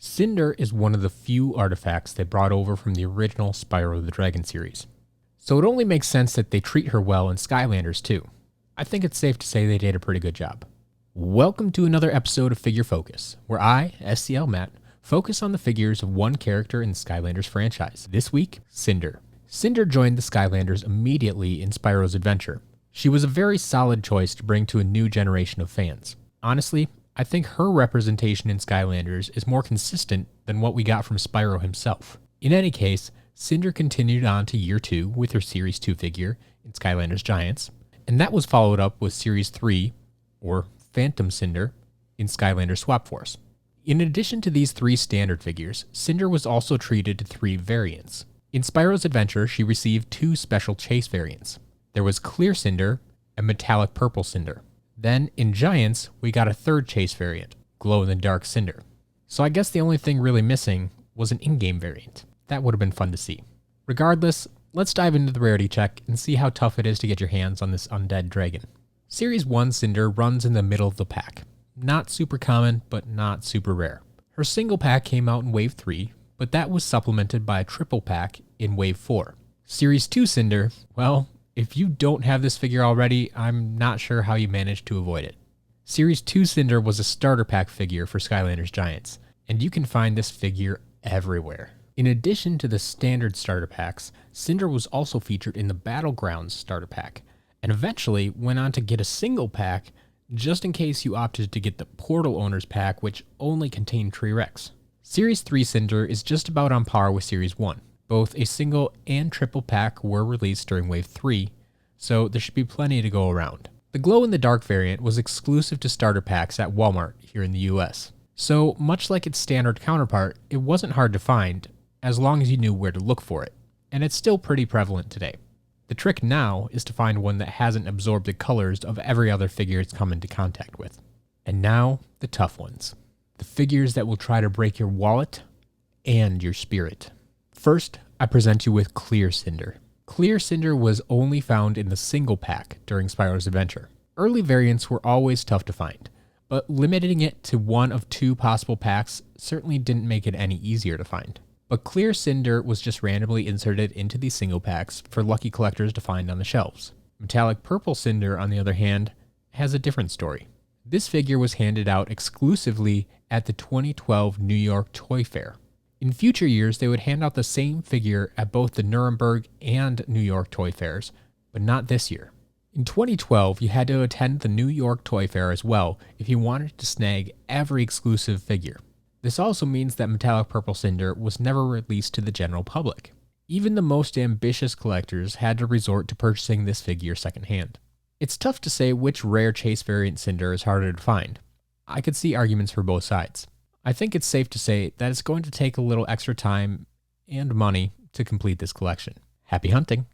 Cynder is one of the few artifacts they brought over from the original Spyro the Dragon series. So it only makes sense that they treat her well in Skylanders too. I think it's safe to say they did a pretty good job. Welcome to another episode of Figure Focus, where I, SCL Matt, focus on the figures of one character in the Skylanders franchise. This week, Cynder. Cynder joined the Skylanders immediately in Spyro's adventure. She was a very solid choice to bring to a new generation of fans. Honestly, I think her representation in Skylanders is more consistent than what we got from Spyro himself. In any case, Cynder continued on to Year 2 with her Series 2 figure in Skylanders Giants, and that was followed up with Series 3, or Phantom Cynder, in Skylanders Swap Force. In addition to these 3 standard figures, Cynder was also treated to 3 variants. In Spyro's adventure, she received 2 special chase variants. There was Clear Cynder and Metallic Purple Cynder. Then, in Giants, we got a 3rd chase variant, Glow-in-the-Dark Cynder. So I guess the only thing really missing was an in-game variant. That would have been fun to see. Regardless, let's dive into the rarity check and see how tough it is to get your hands on this undead dragon. Series 1 Cynder runs in the middle of the pack. Not super common, but not super rare. Her single pack came out in Wave 3, but that was supplemented by a triple pack in Wave 4. Series 2 Cynder, well, if you don't have this figure already, I'm not sure how you managed to avoid it. Series 2 Cynder was a starter pack figure for Skylanders Giants, and you can find this figure everywhere. In addition to the standard starter packs, Cynder was also featured in the Battlegrounds starter pack, and eventually went on to get a single pack just in case you opted to get the Portal Owners pack, which only contained T-Rex. Series 3 Cynder is just about on par with Series 1. Both a single and triple pack were released during Wave 3, so there should be plenty to go around. The glow-in-the-dark variant was exclusive to starter packs at Walmart here in the US. So, much like its standard counterpart, it wasn't hard to find, as long as you knew where to look for it, and it's still pretty prevalent today. The trick now is to find one that hasn't absorbed the colors of every other figure it's come into contact with. And now, the tough ones. The figures that will try to break your wallet and your spirit. First, I present you with Clear Cynder. Clear Cynder was only found in the single pack during Spyro's adventure. Early variants were always tough to find, but limiting it to one of 2 possible packs certainly didn't make it any easier to find. But Clear Cynder was just randomly inserted into these single packs for lucky collectors to find on the shelves. Metallic Purple Cynder, on the other hand, has a different story. This figure was handed out exclusively at the 2012 New York Toy Fair. In future years, they would hand out the same figure at both the Nuremberg and New York Toy Fairs, but not this year. In 2012, you had to attend the New York Toy Fair as well if you wanted to snag every exclusive figure. This also means that Metallic Purple Cynder was never released to the general public. Even the most ambitious collectors had to resort to purchasing this figure secondhand. It's tough to say which rare chase variant Cynder is harder to find. I could see arguments for both sides. I think it's safe to say that it's going to take a little extra time and money to complete this collection. Happy hunting!